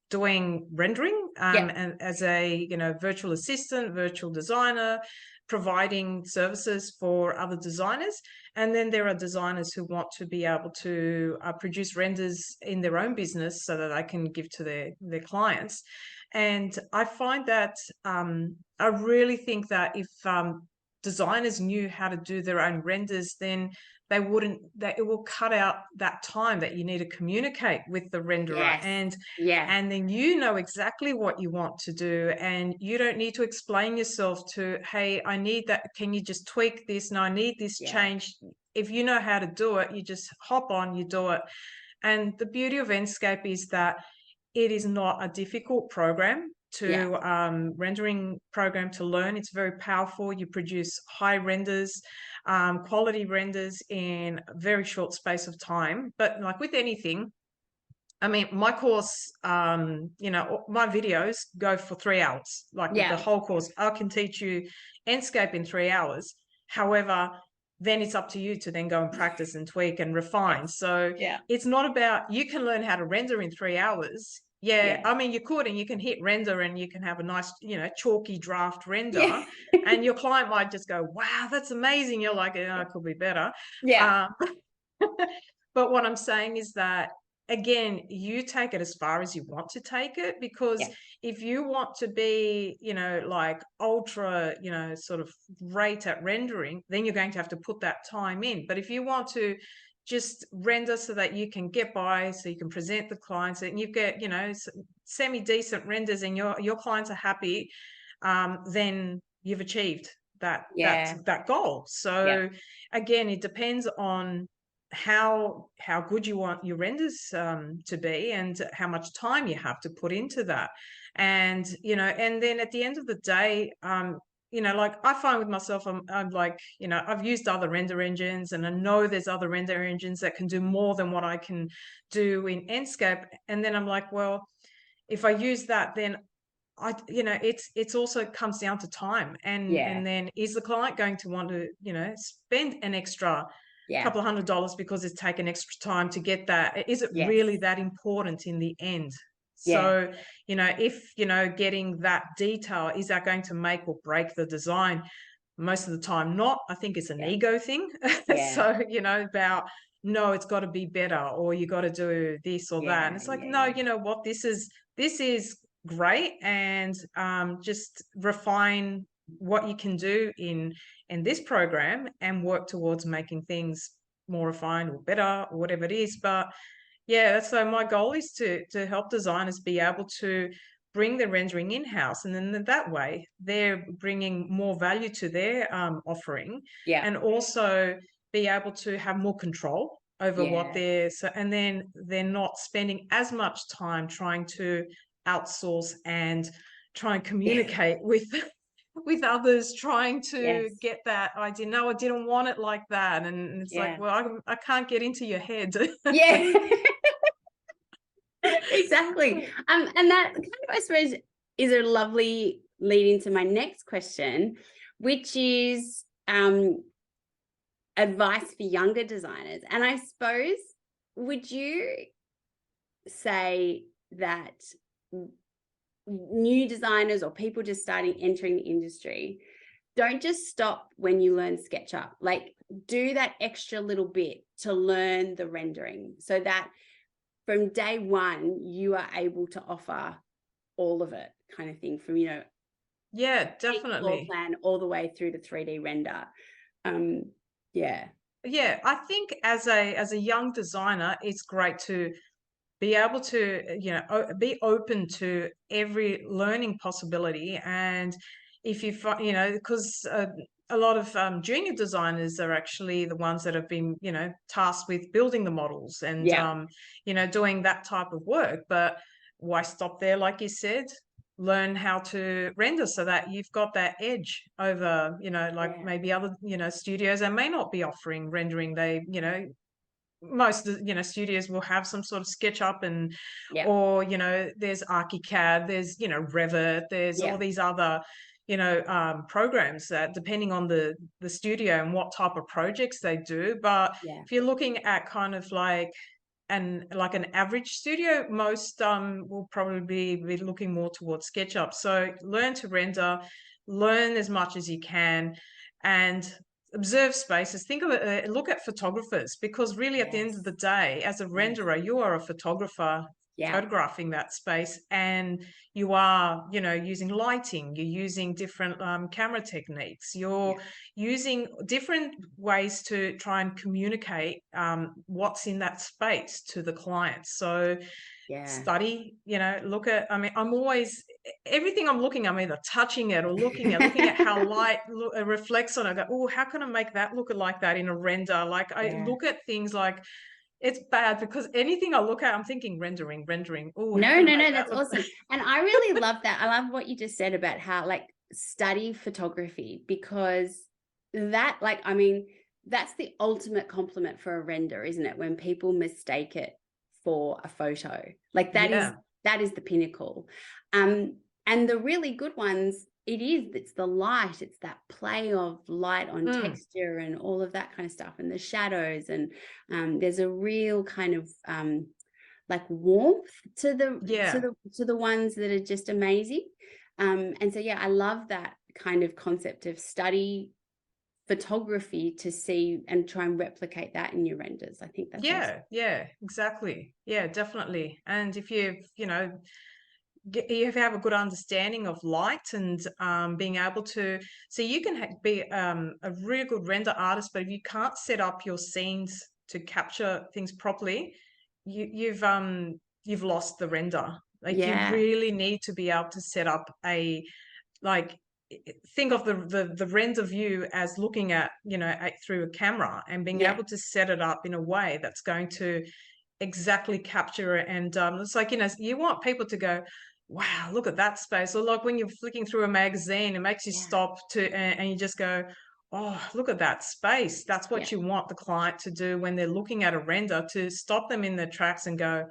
Speaker 1: doing rendering and as a, virtual assistant, virtual designer, providing services for other designers. And then there are designers who want to be able to produce renders in their own business so that they can give to their clients. And I find that I really think that if designers knew how to do their own renders, then that it will cut out that time that you need to communicate with the renderer.
Speaker 2: Yes.
Speaker 1: And then you know exactly what you want to do, and you don't need to explain yourself to, hey, I need that, can you just tweak this? No, I need this change. If you know how to do it, you just hop on, you do it. And the beauty of Enscape is that it is not a difficult program to rendering program to learn. It's very powerful. You produce high renders, quality renders in a very short space of time. But like with anything, I mean, my course, my videos go for 3 hours. Like with the whole course, I can teach you Enscape in 3 hours. However, then it's up to you to then go and practice and tweak and refine. So it's not about, you can learn how to render in 3 hours. I mean, you could, and you can hit render and you can have a nice, chalky draft render, and your client might just go, wow, that's amazing. You're like, it could be better. But what I'm saying is that, again, you take it as far as you want to take it, because if you want to be, like ultra, sort of great at rendering, then you're going to have to put that time in. But if you want to just render so that you can get by, so you can present the clients and you get, semi-decent renders and your clients are happy, then you've achieved that goal. So again, it depends on how good you want your renders to be, and how much time you have to put into that. And and then at the end of the day, like I find with myself, I'm like, I've used other render engines, and I know there's other render engines that can do more than what I can do in Enscape. And then I'm like, well, if I use that, then it's also comes down to time, and then is the client going to want to spend an extra couple of $100 because it's taken extra time to get that? Is it really that important in the end? So if getting that detail, is that going to make or break the design? Most of the time not. I think it's an ego thing. So about, no, it's got to be better, or you got to do this or that. And it's like, no, you know what, this is great, and just refine what you can do in this program and work towards making things more refined or better or whatever it is. But so my goal is to help designers be able to bring the rendering in-house, and then that way they're bringing more value to their offering, and also be able to have more control over what and then they're not spending as much time trying to outsource and try and communicate with others, trying to get that idea. No, I didn't want it like that. And it's like, well, I can't get into your head.
Speaker 2: Exactly. And that kind of, I suppose, is a lovely lead into my next question, which is advice for younger designers. And I suppose, would you say that new designers or people just entering the industry, don't just stop when you learn SketchUp? Like, do that extra little bit to learn the rendering, so that from day one you are able to offer all of it, kind of thing, from
Speaker 1: definitely
Speaker 2: floor plan all the way through to 3D render.
Speaker 1: I think as a young designer, it's great to be able to be open to every learning possibility. And if you find, because a lot of junior designers are actually the ones that have been tasked with building the models and doing that type of work. But why stop there? Like you said, learn how to render so that you've got that edge over, like maybe other, studios that may not be offering rendering. They, most studios will have some sort of SketchUp and or there's ArchiCAD, there's Revit, there's all these other programs that depending on the studio and what type of projects they do. But if you're looking at kind of like an average studio, most will probably be looking more towards SketchUp. So learn to render, learn as much as you can, and observe spaces. Think of it, look at photographers, because really at the end of the day, as a renderer, you are a photographer photographing that space, and you are, using lighting, you're using different camera techniques, you're using different ways to try and communicate what's in that space to the client. So study, look at, I'm always, everything I'm looking, I'm either touching it or looking at how light reflects on it. I go, oh, how can I make that look like that in a render? Like I look at things like, it's bad because anything I look at, I'm thinking rendering. Oh,
Speaker 2: no, that's awesome. And I really love that. I love what you just said about how like study photography, because that, like, that's the ultimate compliment for a render, isn't it? When people mistake it for a photo, like that is the pinnacle. And the really good ones, it's the light, it's that play of light on texture and all of that kind of stuff, and the shadows, and there's a real kind of like warmth to the ones that are just amazing. And so I love that kind of concept of study photography to see and try and replicate that in your renders. I think that's awesome.
Speaker 1: Exactly, definitely. And if you have a good understanding of light and being able to, so you can be a really good render artist, but if you can't set up your scenes to capture things properly, you've lost the render. Like you really need to be able to set up think of the render view as looking at through a camera, and being able to set it up in a way that's going to exactly capture it. And it's like, you want people to go, wow, look at that space. Or like when you're flicking through a magazine, it makes you stop and you just go, oh, look at that space. That's what you want the client to do when they're looking at a render, to stop them in their tracks and go,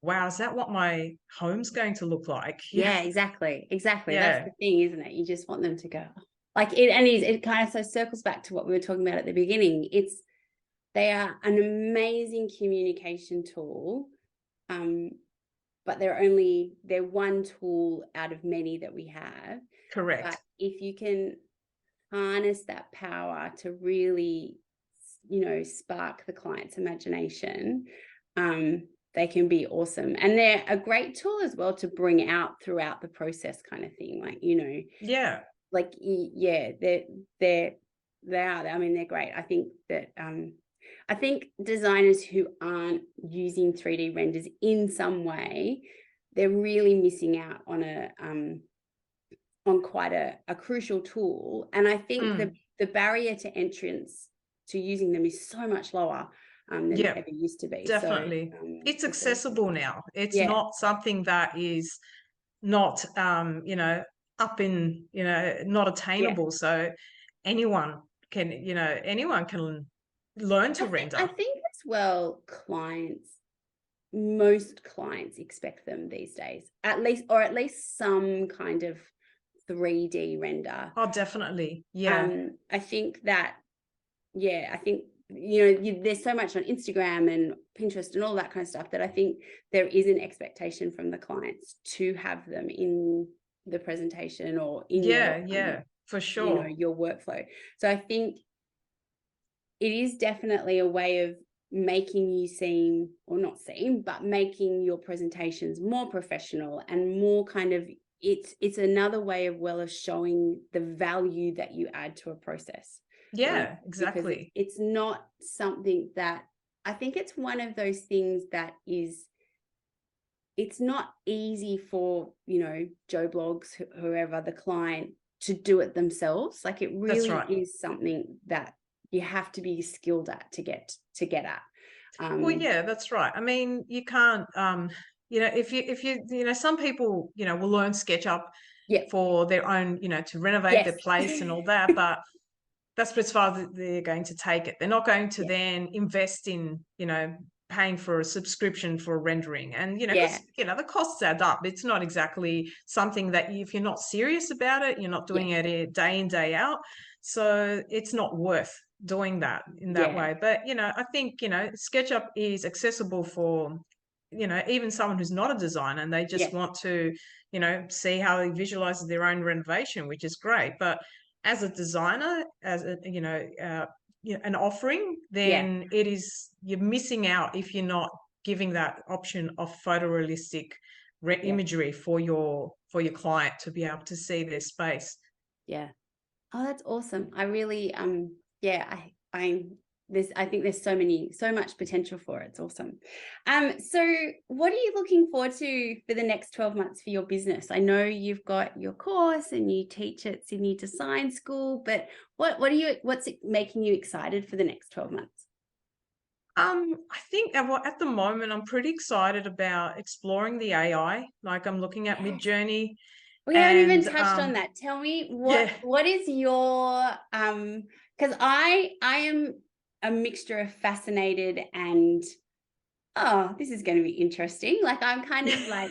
Speaker 1: wow, is that what my home's going to look like?
Speaker 2: Exactly. That's the thing, isn't it? You just want them to go like it. And it kind of so circles back to what we were talking about at the beginning. They are an amazing communication tool, but they're one tool out of many that we have.
Speaker 1: Correct.
Speaker 2: But if you can harness that power to really, spark the client's imagination, they can be awesome. And they're a great tool as well to bring out throughout the process, kind of thing. Like, they are. They're great. I think that I think designers who aren't using 3D renders in some way, they're really missing out on on quite a crucial tool. And I think the barrier to entrance to using them is so much lower than it ever used to be.
Speaker 1: Definitely. So, it's accessible now. It's not something that is not up in not attainable. So anyone can learn to render.
Speaker 2: I think as well, most clients expect them these days, at least some kind of 3D render.
Speaker 1: Oh, definitely.
Speaker 2: I think that there's so much on Instagram and Pinterest and all that kind of stuff that I think there is an expectation from the clients to have them in the presentation or in your,
Speaker 1: for sure,
Speaker 2: your workflow. So I think it is definitely a way of making you seem, or not seem, but making your presentations more professional and more kind of, it's another way of showing the value that you add to a process.
Speaker 1: Exactly.
Speaker 2: It's not something that, I think it's one of those things that it's not easy for, Joe Blogs, whoever the client, to do it themselves. Like it really is something that you have to be skilled at to get at.
Speaker 1: Well, that's right. I mean, you can't, some people, will learn SketchUp
Speaker 2: Yeah.
Speaker 1: for their own, to renovate their
Speaker 2: Yes.
Speaker 1: place and all that, but that's as far as they're going to take it. They're not going to
Speaker 2: Yeah.
Speaker 1: then invest in, paying for a subscription for a rendering. And,
Speaker 2: Yeah.
Speaker 1: because, the costs add up. It's not exactly something that if you're not serious about it, you're not doing
Speaker 2: Yeah.
Speaker 1: it day in, day out. So it's not worth doing that in that
Speaker 2: Yeah.
Speaker 1: way. But, I think, SketchUp is accessible for, even someone who's not a designer and they
Speaker 2: Yeah.
Speaker 1: just want to, see how they visualize their own renovation, which is great. But as a designer, as a, an offering,
Speaker 2: Yeah.
Speaker 1: then you're missing out if you're not giving that option of photorealistic
Speaker 2: Yeah.
Speaker 1: imagery for your client to be able to see their space.
Speaker 2: Yeah. Oh, that's awesome. I really, yeah, I think there's so much potential for it. It's awesome. So what are you looking forward to for the next 12 months for your business? I know you've got your course and you teach at Sydney Design School, but what's making you excited for the next 12 months?
Speaker 1: I think at the moment I'm pretty excited about exploring the AI. Like I'm looking at
Speaker 2: Yes.
Speaker 1: Midjourney,
Speaker 2: We haven't even
Speaker 1: and
Speaker 2: touched on that. Tell me
Speaker 1: yeah,
Speaker 2: what is your because I am a mixture of fascinated and oh, this is going to be interesting. Like I'm kind of like,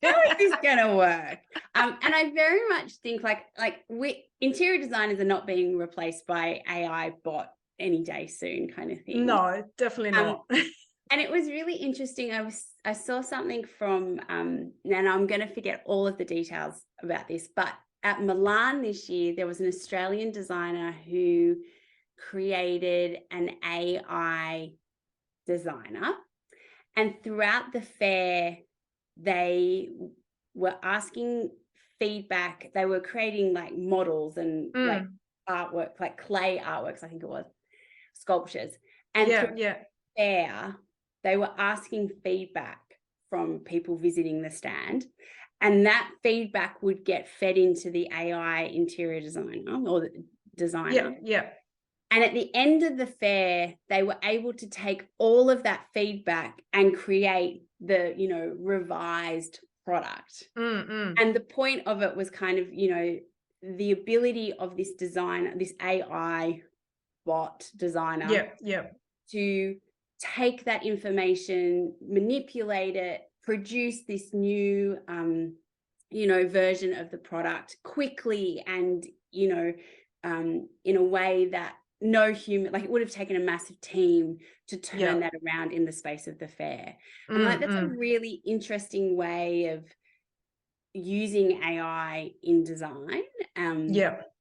Speaker 2: how is this going to work? And I very much think like we interior designers are not being replaced by AI bot any day soon, kind of thing.
Speaker 1: no, definitely not.
Speaker 2: And it was really interesting. I saw something from and I'm going to forget all of the details about this, but at Milan this year there was an Australian designer who created an AI designer, and throughout the fair they were asking feedback. They were creating like models and like artwork, like clay artworks, I think it was, sculptures, and throughout the fair they were asking feedback from people visiting the stand, and that feedback would get fed into the AI interior designer or the designer.
Speaker 1: Yeah.
Speaker 2: And at the end of the fair, they were able to take all of that feedback and create the, revised product. And the point of it was kind of, the ability of this designer, this AI bot designer, to take that information, manipulate it, produce this new, version of the product quickly and, in a way that no human, like it would have taken a massive team to turn that around in the space of the fair. And like that's a really interesting way of using AI in design. But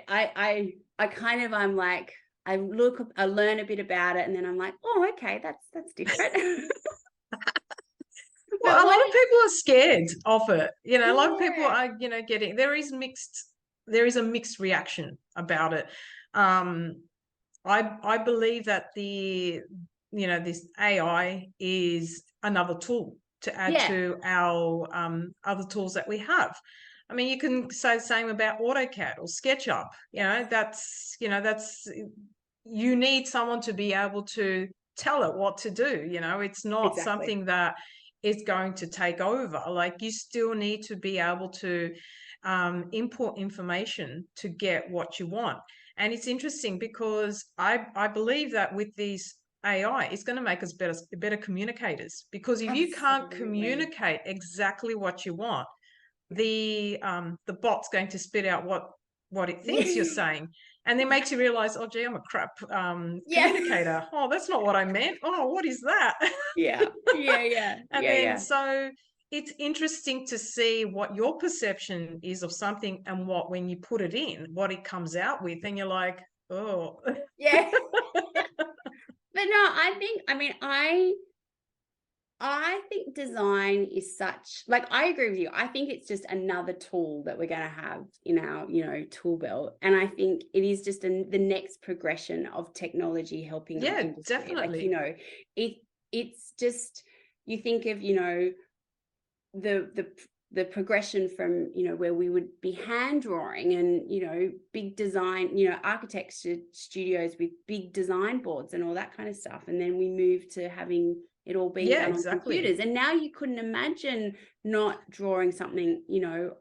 Speaker 2: I kind of, I'm like, I learn a bit about it and then I'm like, oh, okay, that's different.
Speaker 1: Well, a lot of people are scared of it. A lot of people are, getting, there is a mixed reaction about it. I believe that this AI is another tool to add to our other tools that we have. I mean, you can say the same about AutoCAD or SketchUp. That's you need someone to be able to tell it what to do. It's not something that is going to take over. Like you still need to be able to input information to get what you want. And it's interesting because I believe that with these AI, it's going to make us better communicators, because if you can't communicate exactly what you want, the bot's going to spit out what it thinks you're saying, and then makes you realize, oh gee, I'm a crap communicator. Oh, that's not what I meant. Oh, what is that? So it's interesting to see what your perception is of something and what, when you put it in, what it comes out with, and you're like, oh.
Speaker 2: But no, I think design is such, like, I agree with you. I think it's just another tool that we're going to have in our, tool belt. And I think it is just the next progression of technology helping our industry.
Speaker 1: Definitely.
Speaker 2: Like, it's just, you think of, the progression from, where we would be hand drawing and, big design, architecture studios with big design boards and all that kind of stuff. And then we moved to having it all being
Speaker 1: Yeah,
Speaker 2: done on
Speaker 1: exactly.
Speaker 2: computers. And now you couldn't imagine not drawing something,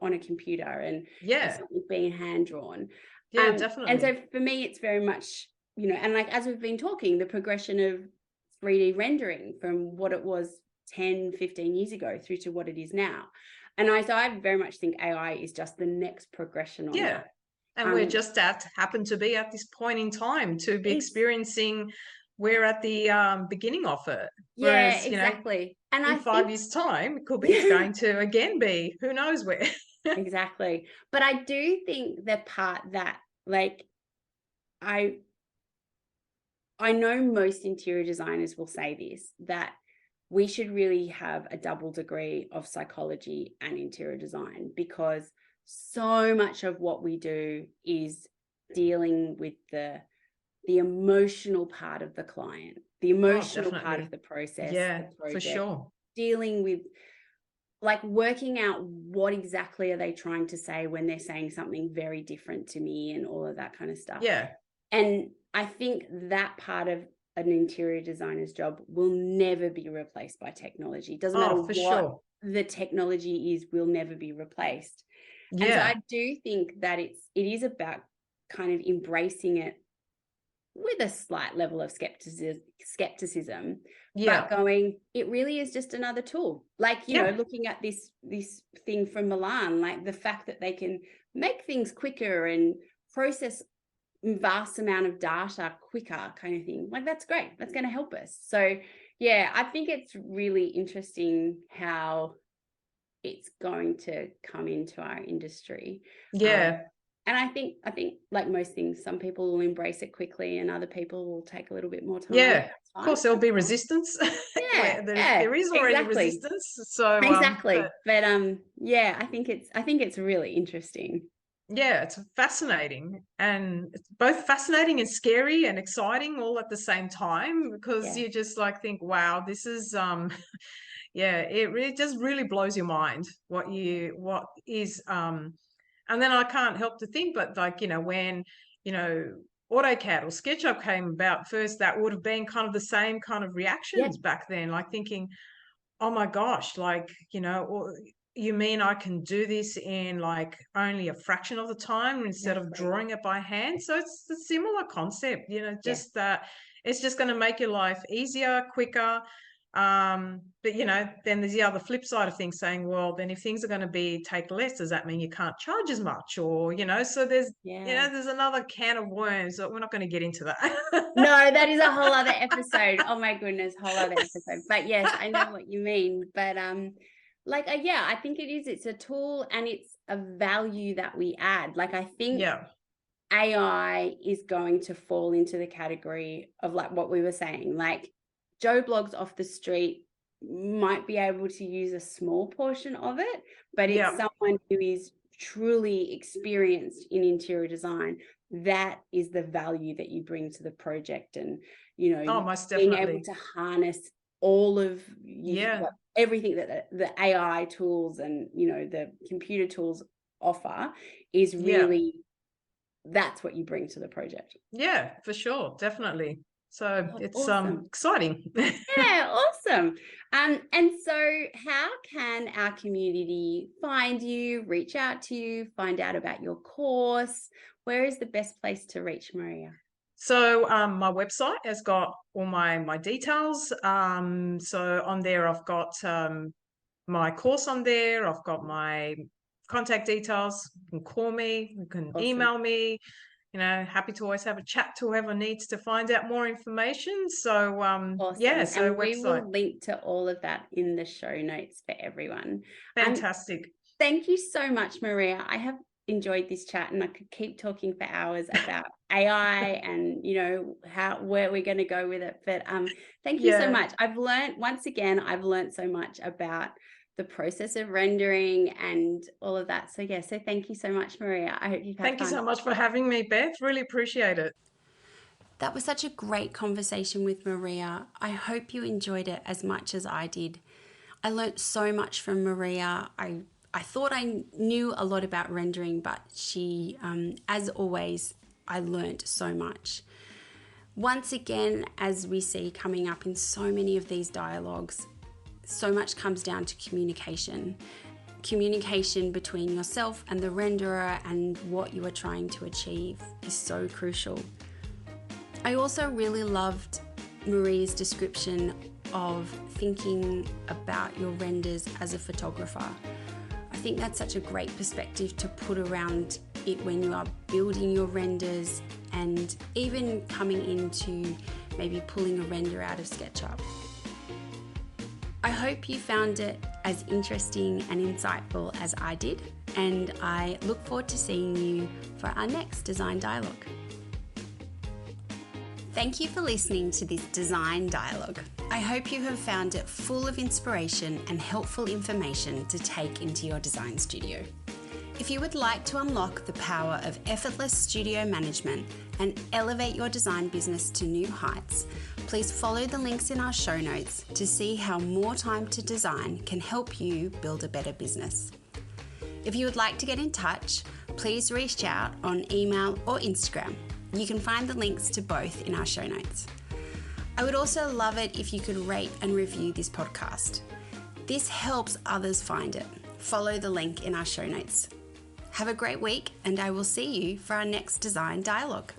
Speaker 2: on a computer and
Speaker 1: Yeah.
Speaker 2: something being hand drawn.
Speaker 1: Yeah,
Speaker 2: And
Speaker 1: definitely.
Speaker 2: so for me, it's very much, and like as we've been talking, the progression of 3D rendering from what it was 10, 15 years ago through to what it is now. And so I very much think AI is just the next progression on
Speaker 1: Yeah.
Speaker 2: that.
Speaker 1: And we're just happen to be at this point in time to be
Speaker 2: It's,
Speaker 1: experiencing, we're at the beginning of it.
Speaker 2: yeah,
Speaker 1: Whereas,
Speaker 2: exactly. And
Speaker 1: in
Speaker 2: I
Speaker 1: 5 years'
Speaker 2: think,
Speaker 1: time, it's going to again be who knows where.
Speaker 2: exactly. But I do think the part that, like, I know most interior designers will say this, that we should really have a double degree of psychology and interior design, because so much of what we do is dealing with the emotional part of the client, the
Speaker 1: Oh,
Speaker 2: emotional part of
Speaker 1: definitely.
Speaker 2: the process,
Speaker 1: Yeah,
Speaker 2: the
Speaker 1: for
Speaker 2: project,
Speaker 1: sure.
Speaker 2: dealing with, like, working out what exactly are they trying to say when they're saying something very different to me and all of that kind of stuff.
Speaker 1: Yeah.
Speaker 2: And I think that part of an interior designer's job will never be replaced by technology. It doesn't matter
Speaker 1: Oh, for
Speaker 2: what
Speaker 1: sure.
Speaker 2: the technology is, will never be replaced. And so I
Speaker 1: Yeah.
Speaker 2: do think that it is about kind of embracing it with a slight level of skepticism, but
Speaker 1: Yeah.
Speaker 2: going, it really is just another tool. Like,
Speaker 1: Yeah.
Speaker 2: looking at this thing from Milan, like the fact that they can make things quicker and process vast amount of data quicker, kind of thing. Like, that's great. That's going to help us. So yeah, I think it's really interesting how it's going to come into our industry.
Speaker 1: Yeah.
Speaker 2: And I think like most things, some people will embrace it quickly and other people will take a little bit more time.
Speaker 1: Yeah.
Speaker 2: That's
Speaker 1: Of
Speaker 2: fine.
Speaker 1: course, there'll
Speaker 2: That's
Speaker 1: be
Speaker 2: fine.
Speaker 1: resistance
Speaker 2: Yeah,
Speaker 1: where
Speaker 2: yeah,
Speaker 1: there is already
Speaker 2: exactly.
Speaker 1: resistance. So,
Speaker 2: Exactly.
Speaker 1: but
Speaker 2: But yeah, I think it's really interesting.
Speaker 1: yeah, it's fascinating, and it's both fascinating and scary and exciting all at the same time, because
Speaker 2: Yeah.
Speaker 1: you just like think, wow, this is yeah, it really just really blows your mind what is and then I can't help to think, but like, when, you know, AutoCAD or SketchUp came about first, that would have been kind of the same kind of
Speaker 2: Yeah.
Speaker 1: reactions back then, like thinking, oh my gosh, like, or you mean I can do this in like only a fraction of the time instead of
Speaker 2: Exactly.
Speaker 1: drawing it by hand? So it's a similar concept,
Speaker 2: Yeah.
Speaker 1: just that it's just going to make your life easier, quicker. But then there's the other flip side of things, saying, well, then if things are going to take less, does that mean you can't charge as much? Or, so
Speaker 2: Yeah.
Speaker 1: there's another can of worms that we're not going to get into that.
Speaker 2: No, that is a whole other episode. Oh my goodness, whole other episode. But yes, I know what you mean. But like yeah, I think it's a tool and it's a value that we add. Like, I think
Speaker 1: Yeah.
Speaker 2: AI is going to fall into the category of, like, what we were saying. Like, Joe Blogs off the street might be able to use a small portion of it, but it's
Speaker 1: Yeah.
Speaker 2: someone who is truly experienced in interior design. That is the value that you bring to the project. And
Speaker 1: Oh, most
Speaker 2: being able
Speaker 1: definitely.
Speaker 2: to harness all of
Speaker 1: Yeah.
Speaker 2: everything that the AI tools and the computer tools offer is
Speaker 1: Yeah.
Speaker 2: really, that's what you bring to the project.
Speaker 1: Yeah, for sure. Definitely. So
Speaker 2: Oh,
Speaker 1: it's
Speaker 2: awesome.
Speaker 1: exciting.
Speaker 2: Yeah, awesome. And so how can our community find you, reach out to you, find out about your course? Where is the best place to reach Maria?
Speaker 1: So my website has got all my details. So on there I've got my course on there. I've got my contact details. You can call me, you can
Speaker 2: Awesome.
Speaker 1: email me. Happy to always have a chat to whoever needs to find out more information. So yeah,
Speaker 2: Awesome.
Speaker 1: so
Speaker 2: And we
Speaker 1: website.
Speaker 2: will link to all of that in the show notes for everyone.
Speaker 1: Fantastic.
Speaker 2: Thank you so much, Maria. I have enjoyed this chat and I could keep talking for hours about AI and where we're going to go with it. But thank you so
Speaker 1: Yeah.
Speaker 2: much. I've learned so much about the process of rendering and all of that. So yeah, so thank you so much, Maria. I hope you've had
Speaker 1: Thank you
Speaker 2: fun.
Speaker 1: so much for having me, Beth. Really appreciate it.
Speaker 2: That was such a great conversation with Maria. I hope you enjoyed it as much as I did. I learnt so much from Maria. I thought I knew a lot about rendering, but she, as always, I learnt so much. Once again, as we see coming up in so many of these dialogues, so much comes down to communication. Communication between yourself and the renderer and what you are trying to achieve is so crucial. I also really loved Maria's description of thinking about your renders as a photographer. I think that's such a great perspective to put around it when you are building your renders and even coming into maybe pulling a render out of SketchUp. I hope you found it as interesting and insightful as I did, and I look forward to seeing you for our next design dialogue. Thank you for listening to this design dialogue. I hope you have found it full of inspiration and helpful information to take into your design studio. If you would like to unlock the power of effortless studio management and elevate your design business to new heights, please follow the links in our show notes to see how more time to design can help you build a better business. If you would like to get in touch, please reach out on email or Instagram. You can find the links to both in our show notes. I would also love it if you could rate and review this podcast. This helps others find it. Follow the link in our show notes. Have a great week, and I will see you for our next design dialogue.